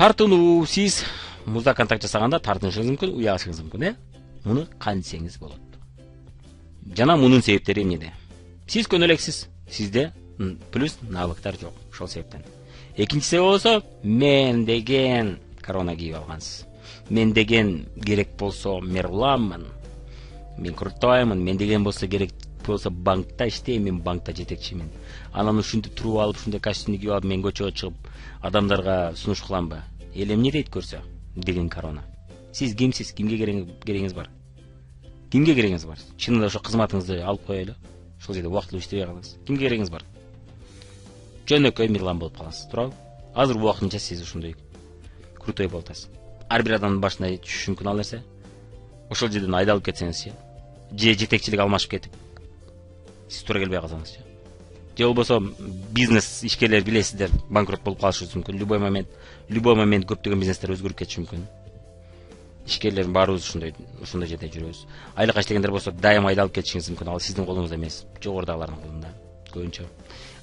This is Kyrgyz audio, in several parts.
Тартынуу, сиз музда контакт жасаганда тартынышыңыз мүмкүн, уялышыңыз мүмкүн, Муну кантсеңиз болот. Жана мунун себептери эмнеде? Сиз көнөлексиз, сизде плюс навыктар жок, ошол себептен. Экинчиси болсо, мен деген корона кийип алгансыз. Мен деген керек болсо мерланмын. Мен крутоймун, мен деген болсо керек болсо банкта иштейм, мен банкта жетекчимин. Анан ушинтип туруп алып, ушундай костюмду кийип алып, мен көчөгө чыгып адамдарга сунуш кыламбы? Эл эмне дейт көрсө? Деген корона. Сиз кимсиз? Кимге керегиңиз бар? Кимге керегиңиз бар? Чынында ошо кызматыңызды алып коелу. Ошол жерде убактылуу иштебей калыңыз. Кимге керегиңиз бар? Жөнөкөй мирлан болуп каласыз, туурабы? Азыр убактынча сиз ушундай крутой болуп атасыз. Ар бир адамдын башына түшүшү мүмкүн ал нерсе. Ошол жерден айдалып кетсеңиз, же жетекчилик алмашып кетип, сиз туура келбей калсаңыз, же болбосо бизнес ишкерлер билесиздер, банкрот болуп калышыбыз мүмкүн. Любой момент көптөгөн бизнестер өзгөрүп кетиши мүмкүн. Ишкерлердин баарыбыз ушундай жерде жүрөбүз. Айлыкка иштегендер болсо дайыма айдалып кетишиңиз мүмкүн. Ал сиздин колуңузда эмес, жогорудагылардын колунда. Көбүнчө.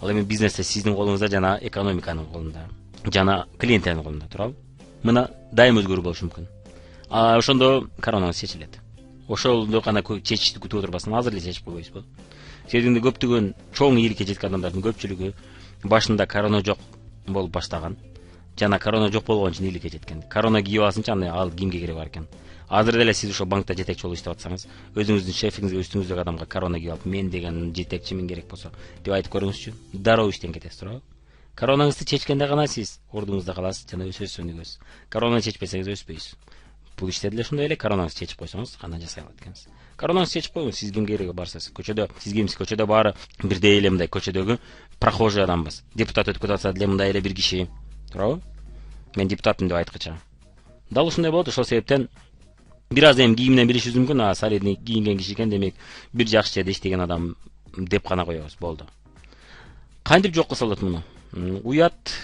Ал эми бизнесте сиздин колуңузда жана экономиканын колунда, жана клиенттердин колунда, туурабы? Мына дайым өзгөрүү болушу мүмкүн. Ошондо коронаңыз чечилет. Ошолду гана чечишти күтүп отурбастан азыр эле чечип койбойсузбу? Себебинде көптөгөн чоң ийгиликке жеткен адамдардын көпчүлүгү башында корона жок болуп баштаган. Жана корона жок болгон үчүн ийгиликке жеткен. Корона кийип алсынча аны ал кимге кереги бар экен? Азыр деле сиз ошо банкта жетекчи болуп иштеп атсаңыз, өзүңүздүн шефиңизге, үстүңүздөгү адамга корона кийип алып, мен деген жетекчимин керек болсо деп айтып көрүңүзчү. Дароо иштен кетесиз, туурабы? Коронаңызды чечкенде гана сиз ордуңузда каласыз жана өсөсүз, өнүгөсүз. Коронаны чечпесеңиз өспөйсүз. Бул иште деле ошондой эле, коронаңызды чечип койсоңуз анда жасай алат экенсиз. Коронаңызды чечип коюңуз, сиз кимге кереги барсыз? Көчөдө сиз кимсиз? Көчөдө баары бирдей эле мындай көчөдөгү прохожий адамбыз. Депутат өтүп атса деле мындай эле бир киши, туурабы? Мен депутатмын деп айткыча. Дал ушундай болот, ошол себептен бир аз эми кийиминен билишибиз мүмкүн, солидный кийинген киши экен, демек бир жакшы жерде иштеген адам деп гана коебуз, болду. Кантип жок кылса болот муну? Уят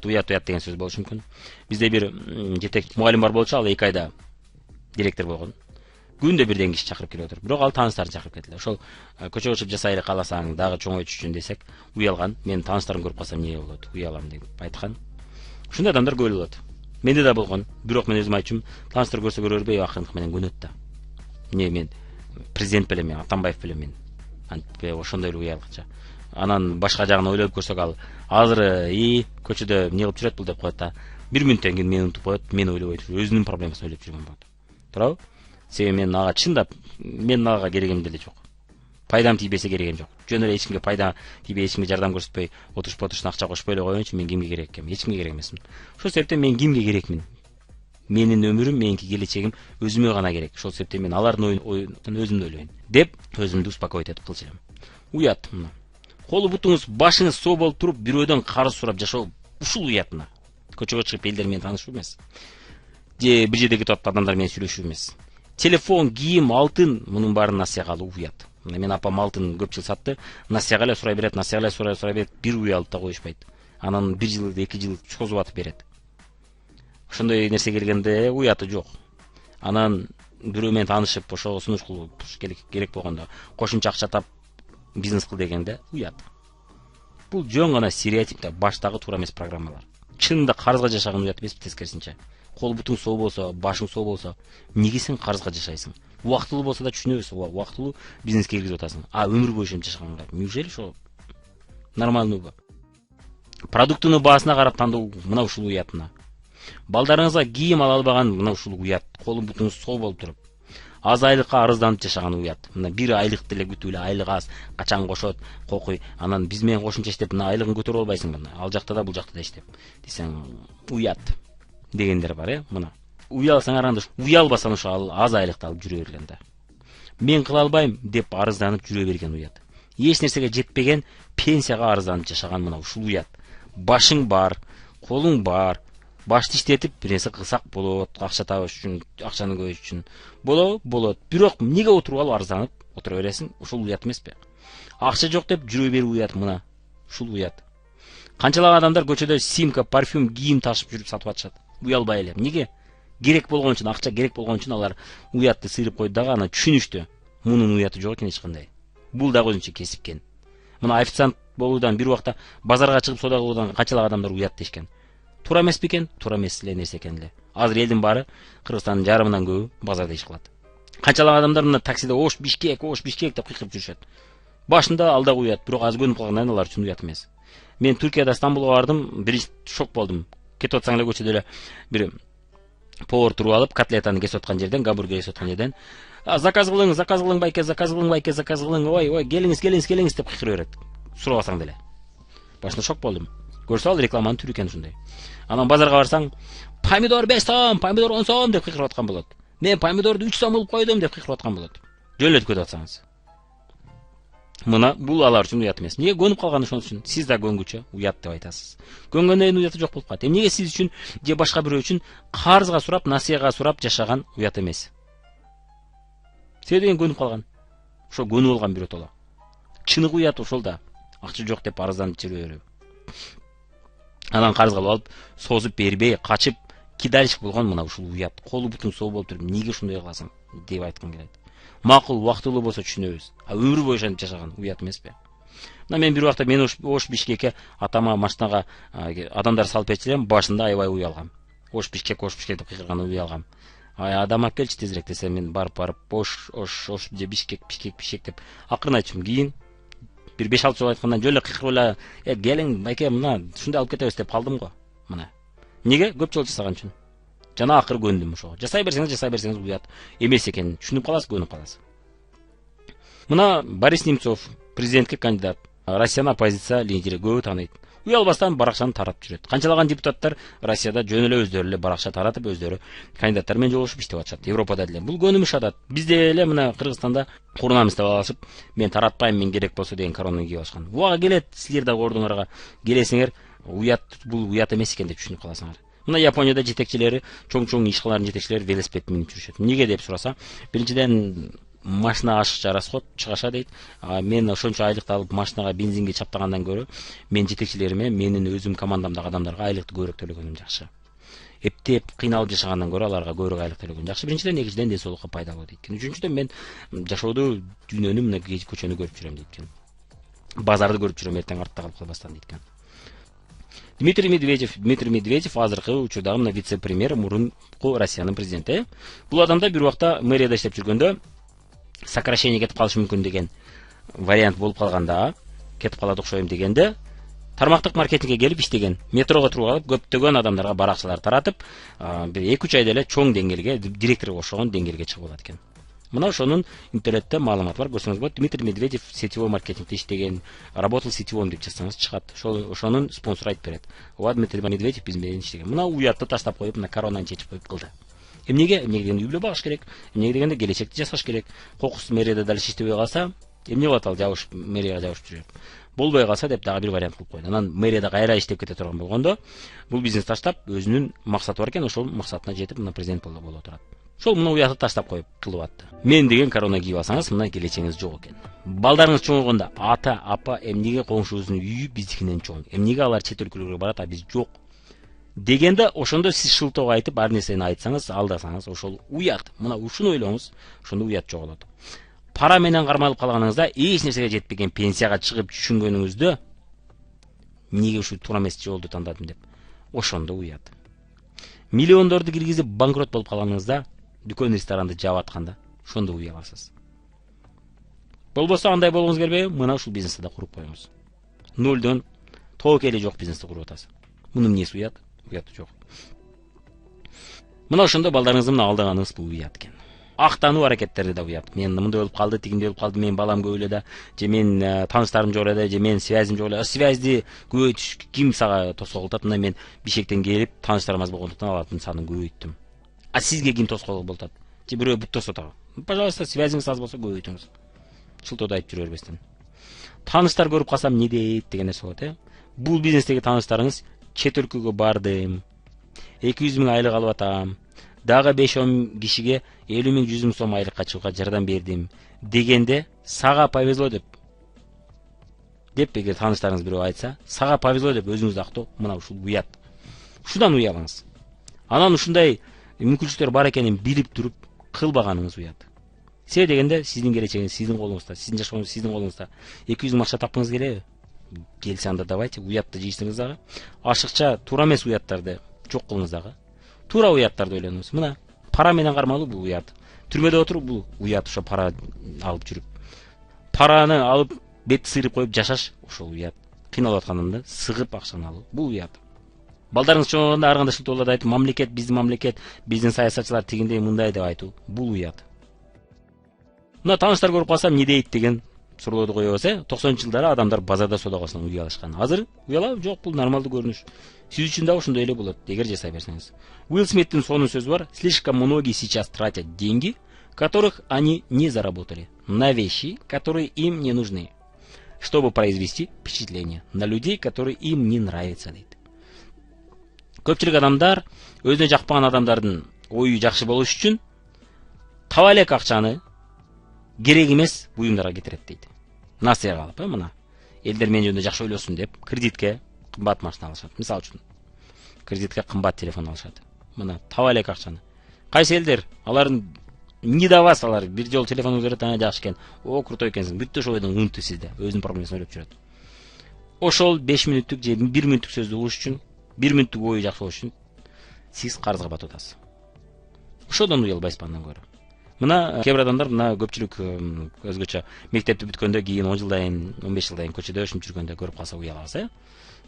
деген сөз болушу мүмкүн. Бизде бир жетекчи мугалим бар болчу, ал 2 айда директор болгон. Күндө бирден киши чакырып келип отур. Бирок ал тааныштарын чакырып кетти. Ошол көчөгө чыгып жасай эле кааласаң, дагы чоңойтуш үчүн десек, уялган. Мен тааныштарым көрүп калсам эмне болот? Уялам деп айткан. Ушундай адамдар көп болот. Менде да болгон. Бирок мен өзүм айтчумун, тааныштар көрсө көрө бербей, акырындык менен көнөт да. Эмне мен президент белем, мен Атамбаев белем мен. Антип ошондой эле уялгыча. Анан башка жагын ойлоп көрсөк, ал азыр көчөдө эмне кылып жүрөт бул деп коет да. 1 мүнөттөн кийин мени унутуп коет, мени ойлобой туруп өзүнүн проблемасын ойлоп жүргөн болот. Туурабы? Себеби мен ага чындап, мен ага керегим деле жок. Пайдам тийбесе керегим жок. Жөн эле эч кимге пайда тийбей, эч кимге жардам көрсөтпөй, отуруш акча кошпой эле койгон үчүн мен кимге керек экенмин? Эч кимге керек эмесмин. Ошол себептен мен кимге керекмин? Менин өмүрүм, меники келечегим өзүмө гана керек. Ошол себептен мен алардын оюн өзүмдү ойлойм деп өзүмдү успокоить этип кылчу элем. Уят мына. Колу бутуңуз, башыңыз соо болуп туруп, бирөөдөн карыз сурап жашоо ушул уят мына. Көчөгө чыгып элдер менен таанышуу эмес. Же бир жердеги топ адамдар менен сүйлөшүү эмес. Телефон, кийим, алтын, мунун баарын насыя кылуу уят. Мен апам алтын көп жыл сатты, насыя эле сурай берет, насыя эле сурай берет, бир уялып да коюшпайт. Анан 1 жыл, 2 жыл чозуп атып берет. Ошондой нерсе келгенде уяты жок. Анан бирөө менен таанышып, ошо сунуш кылып керек болгондо кошумча акча тап бизнес кыл дегенде уят. Бул жөн гана стереотип да, баштагы туура эмес программалар. Чынында карызга жашаган уят эмес, тескерисинче. Кол бутуң соо болсо, башың соо болсо, эмнеге сен карызга жашайсың? Убактылуу болсо да түшүнөбүз, убактылуу бизнеске киргизип атасың. Өмүр бою ошентип жашаганга, неужели ошо нормальныйбы? Продуктунун баасына карап тандоо мына ушул уят мына. Балдарыңызга кийим ала албаган мына ушул уят. Колу бутуңуз соо болуп туруп, аз айлыкка арызданып жашаган уят. Мына 1 айлык деле күтүп эле, айлык аз, качан кошот, кокуй, анан биз менен кошумча иштеп мына айлыгын көтөрүп албайсың мына. Ал жакта да, бул жакта да иштеп. Десең, уят дегендер бар, мына. Уялсаң анда уялбасаң ошо аз айлыкты алып жүрө берген да. Мен кыла албайм деп арызданып жүрө берген уят. Эч нерсеге жетпеген пенсияга арызданып жашаган мына ушул уят. Башың бар, колуң бар, башты иштетип бир нерсе кылсак болот, акча табыш үчүн, акчаны көбөйүш үчүн. Болот. Бирок эмнеге отуруп алып арызданып отура бересиң? Ушул уят эмеспи? Акча жок деп жүрө берүү уят мына. Ушул уят. Канчалык адамдар көчөдө симка, парфюм, кийим ташып жүрүп сатып атышат. Уялбай эле. Эмнеге? Керек болгон үчүн, акча керек болгон үчүн алар уятты сыйрып койду дагы, аны түшүнүштү. Мунун уяты жок экен эч кандай. Бул дагы өзүнчө кесипкен. Мына официант болуудан бир убакта базарга чыгып соода кылуудан канчалык адамдар уят дешкен. Туура эмес бекен? Туура эмес эле нерсе экен эле. Азыр элдин баары Кыргызстандын жарымынан көбү базарда иш кылат. Канчалап адамдар мына таксиде Ош Бишкек деп кыйкырып жүрүшөт. Башында алда уят, бирок азыр көнүп калгандан алар үчүн уят эмес. Мен Түркияда Стамбулга бардым, биринчи шок болдум. Кетип атсаң эле көчөдө эле бир повар туруп алып, котлетаны кесип аткан жерден, гамбургер кесип аткан жерден, заказ кылың байке, заказ кылың, ой, келиңиз деп кыйкырып берет. Сурабасаң деле. Башында шок болдум. Көрсө ал рекламанын түрү экен ушундай. Анан базарга барсаң, помидор 5 сом, помидор 10 сом деп кыйкырып аткан болот. Мен помидорду 3 сом кылып койдум деп кыйкырып аткан болот. Жөнөтүп кетип атсаңыз. Мына бул алар үчүн уят эмес. Эмнеге көнүп калган ошон үчүн? Сиз да көнгүчө уят деп айтасыз. Көнгөндөн уяты жок болуп калат. Эмнеге сиз үчүн же башка бирөө үчүн карызга сурап, насыяга сурап жашаган уят эмес? Себеби деген көнүп калган. Ошо көнүп алган бирөө тола. Чыныгы уят ошол да. Акча жок деп арызданып жүрөбүрүү. Анан карызга алып, созуп бербей, качып, кидальщик болгон мына ушул уят. Колу бутуң соо болуп туруп, эмнеге ушундай кыласың деп айткым келет. Макул, убактылуу болсо түшүнөбүз. Өмүр бою ошентип жашаган уят эмеспи? Мына мен бир убакта мен Ош Бишкекке атама машинага адамдар салып берчилем, башында аябай уялгам. Ош Бишкек деп кыйкырган уялгам. Адам алып келчи тезирээк десе, мен барып Ош же Бишкек деп акырын айтчым. Кийин бир 5-6 жолу айткандан жөн эле кыйкырып эле, келиң байке, мына ушундай алып кетебиз деп калдым го. Мына. Эмнеге? Көп жолу жасаган үчүн. Жана акыры көндүм ошого. Жасай берсеңиз уят эмес экенин түшүнүп каласыз, көнүп каласыз. Мына Борис Немцов, президентке кандидат, Россиянын оппозиция лидери, көбү тааныйт. Уялбастан баракчаны таратып жүрөт. Канчалаган депутаттар Россияда жөн эле өздөрү эле баракча таратып, өздөрү кандидаттар менен жолугушуп иштеп атышат. Европада деле. Бул көнүмүш адат. Бизде эле мына Кыргызстанда курунамыз деп алышып, мен таратпайм, мен керек болсо деген коронаны кийип алышкан. Буга келет, силер да ордуңарга келесиңер, бул уят эмес экен деп түшүнүп каласыңар. Мына Японияда жетекчилери, чоң ишкалардын жетекчилери велосипед менен жүрүшөт. Эмнеге деп сураса, биринчиден машина ашыкча расход чыгаша дейт. Мен ошончо айлыкты алып машинага бензинге чаптагандан көрө, мен жетекчилериме, менин өзүм командамдагы адамдарга айлыкты көбүрөөк төлөгөнүм жакшы. Эптеп кыйналып жашагандан көрө аларга көбүрөөк айлык төлөгөн жакшы. Биринчиден, экинчиден ден соолукка пайдалуу дейт. Үчүнчүдөн, мен жашоодо дүйнөнү мына көчөнү көрүп жүрөм дейт. Базарды көрүп жүрөм, эртең артта калып калбастан дейт. Дмитрий Медведев азыркы учурдагы мына вице-премьер, мурунку Россиянын президенти. Бул адамда бир убакта мэрияда иштеп жүргөндө сокращение кетип калышы мүмкүн деген вариант болуп калганда, кетип калат окшойм дегенде, тармактык маркетингге келип иштеген. Метрого туруп алып, көптөгөн адамдарга баракчалар таратып, бир 2-3 айда эле чоң деңгээлге, директорго окшогон деңгээлге чыгып алат экен. Мына ошонун интернетте маалыматы бар, көрсөңүз болот. Дмитрий Медведев сетевой маркетингде иштеген, работал сетевым деп жазсаңыз чыгат. Ошонун спонсору айтып берет. Ооба, Дмитрий Медведев биз менен иштеген. Мына уятты таштап коюп, мына коронаны чечип коюп кылды. Эмнеге дегенде үй бүлө багыш керек. Эмнеге дегенде келечекти жасаш керек. Кокус мэрияда дал иштебей калса, эмне болот ал жабышып, мэрияга жабышып жүрөт. Болбой калса деп дагы бир вариант кылып койду. Анан мэрияда кайра иштеп кете турган болгондо, бул бизнес таштап, өзүнүн максаты бар экен, ошол максатына жетип, мына президент боло турат. Ошол мына уятты таштап коюп кылып атты. Мен деген корона кийип алсаңыз, мына келечегиңиз жок экен. Балдарыңыз чоңойгондо ата, апа, эмнеге коңшубуздун үйү биздикинен чоң? Эмнеге алар чет өлкөлөргө барат, а биз жок? Дегенде ошондо сиз шылтоо айтып, ар нерсени айтсаңыз, алдасаңыз, ошол уят. Мына ушуну ойлоңуз, ошондо уят жоголот. Пара менен кармалып калганыңызда, эч нерсеге жетпеген пенсияга чыгып түшүнгөнүңүздө, эмнеге ушу туура эмес жолду тандадым деп, ошондо уят. Миллиондорду киргизип банкрот болуп калганыңызда, дүкөн ресторанды жаап атканда, ошондо уяласыз. Болбосо андай болгуңуз келбейби? Мына ушул бизнести да куруп коюңуз. Нөлдөн тоокели жок бизнести куруп атасыз. Мунун эмнеси уят? Уяты жок. Мына ошондо балдарыңызды мына алдаганыңыз бул уят экен. Актануу аракеттери да уят. Мен мындай болуп калды, тигиндей болуп калды, мен балам көп эле да, же мен тааныштарым жок эле да, же мен связим жок эле. Связди көбөйтүш ким сага тоскоол болот? Мына мен Бишкектен келип, тааныштарым аз болгондуктан алардын санын көбөйттүм. А сизге ким тоскоол болот? Же бирөө бүт тосот ага. Пожалуйста, связиңиз аз болсо көбөйтүңүз. Шылтоодо айтып жүрө бербестен. Тааныштар көрүп калсам не дейт деген нерсе болот, Бул бизнестеги тааныштарыңыз чет өлкөгө бардым, 200 000 айлык алып атам, дагы 5-10 кишиге 50 000 100 000 сом айлыкка чыгууга жардам бердим дегенде, сага повезло деп эгер тааныштарыңыз бирөө айтса, сага повезло деп өзүңүздү актоо, мына ушул уят. Ушудан уялыңыз. Анан ушундай мүмкүнчүлүктөр бар экенин билип туруп кылбаганыңыз уят. Себеби дегенде, сиздин келечегиңиз сиздин колуңузда, сиздин жашооңуз сиздин колуңузда. 200 000 акча тапкыңыз келеби? келсе анда давайте уятты жийсиңиз дагы. Ашыкча туура эмес уяттарды жок кылыңыз дагы. Туура уяттарды ойлонуңуз. Мына пара менен кармалуу бул уят. Түрмөдө отуруп бул уят, ошо пара алып жүрүп. Параны алып бет сыйрып коюп жашаш ошол уят. Кыйналып атканымда сыгып акчаны алуу бул уят. Балдарыңыз чоңойгондо ар кандай шылтоолорду айтып, мамлекет, биздин саясатчылар тигиндей мындай деп айтуу бул уят. Мына тааныштар көрүп калсам эмне дейт деген суроолорду коебуз, 90-жылдары адамдар базарда содагасынан уялышкан. Азыр уялабы? Жок, бул нормалдуу көрүнүш. Сиз үчүн да ошондой эле болот, эгер жасай берсеңиз. Уилл Смиттин сонун сөзү бар: "Слишком многие сейчас тратят деньги, которых они не заработали, на вещи, которые им не нужны, чтобы произвести впечатление на людей, которые им не нравятся" дейт. Көпчүлүк адамдар өзүнө жакпаган адамдардын ою жакшы болуш үчүн таба элек акчаны керек эмес буюмдарга кетирет дейт. Насыя калып, мына элдер мен жөнүндө жакшы ойлосун деп кредитке кымбат машина алышат. Мисалы үчүн кредитке кымбат телефон алышат. Мына таба элек акчаны. Кайсы элдер алардын не до вас, алар бир жолу телефонуңду берет, ана жакшы экен, о крутой экенсиң, бүттү ошол ойдон унутты сизде, өзүнүн проблемасын ойлоп жүрөт. Ошол 5 мүнөттүк же 1 мүнөттүк сөздү угуш үчүн, 1 мүнөттүк ою жакшы болуш үчүн сиз карызга батып атасыз. Ошодон уялбайсызбы андан көрө. Мына кээ бир адамдар, мына көпчүлүк өзгөчө мектепти бүткөндөн кийин 10 жылдан кийин, 15 жылдан кийин көчөдө өшүнүп жүргөндө көрүп калса уялабыз,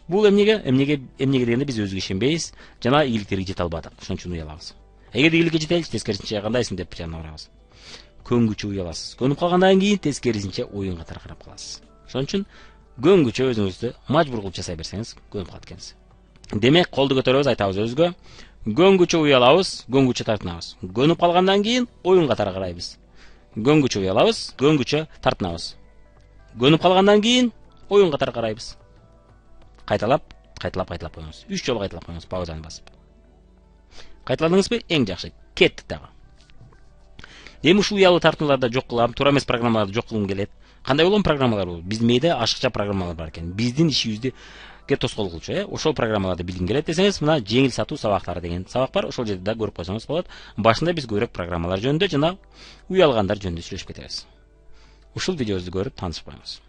Бул эмнеге дегенде биз өзүгө ишенбейбиз, жана ийгиликтерге жете албадык. Ошон үчүн уялабыз. Эгер ийгиликке жетеличи, тескерисинче кандайсың деп жанына барабыз. Көнгүчө уяласыз. Көнүп калгандан кийин тескерисинче оюнга таркырап каласыз. Ошон үчүн көнгүчө өзүңүздү мажбур кылып жасай берсеңиз көнүп калат экенсиз. Демек, колду көтөрөбүз, айтабыз өзгө. Көнгүчө уялабыз, көнгүчө тартынабыз. Көнүп калгандан кийин оюнга таркырайбыз. Көнгүчө уялабыз, көнгүчө тартынабыз. Көнүп калгандан кийин оюнга таркырайбыз. Кайталап коюңуз. 3 жолу кайталап коюңуз, паузаны басып. Кайталадыңызбы? Эң жакшы. Кеттик дагы. Эми ушу уялуу тартууларды жок кылам, туура эмес программаларды жок кылгым келет. Кандай болгон программалар бул? Биздин мээде ашыкча программалар бар экен. Биздин ишибизди тоскоол кылчу, Ошол программаларды билгим келет десеңиз, мына жеңил сатуу сабактары деген сабак бар. Ошол жерде да көрүп койсоңуз болот. Башында биз көбүрөөк программалар жөнүндө жана уялгандар жөнүндө сүйлөшүп кетебиз. Ушул видеобузду көрүп таанышып коюңуз.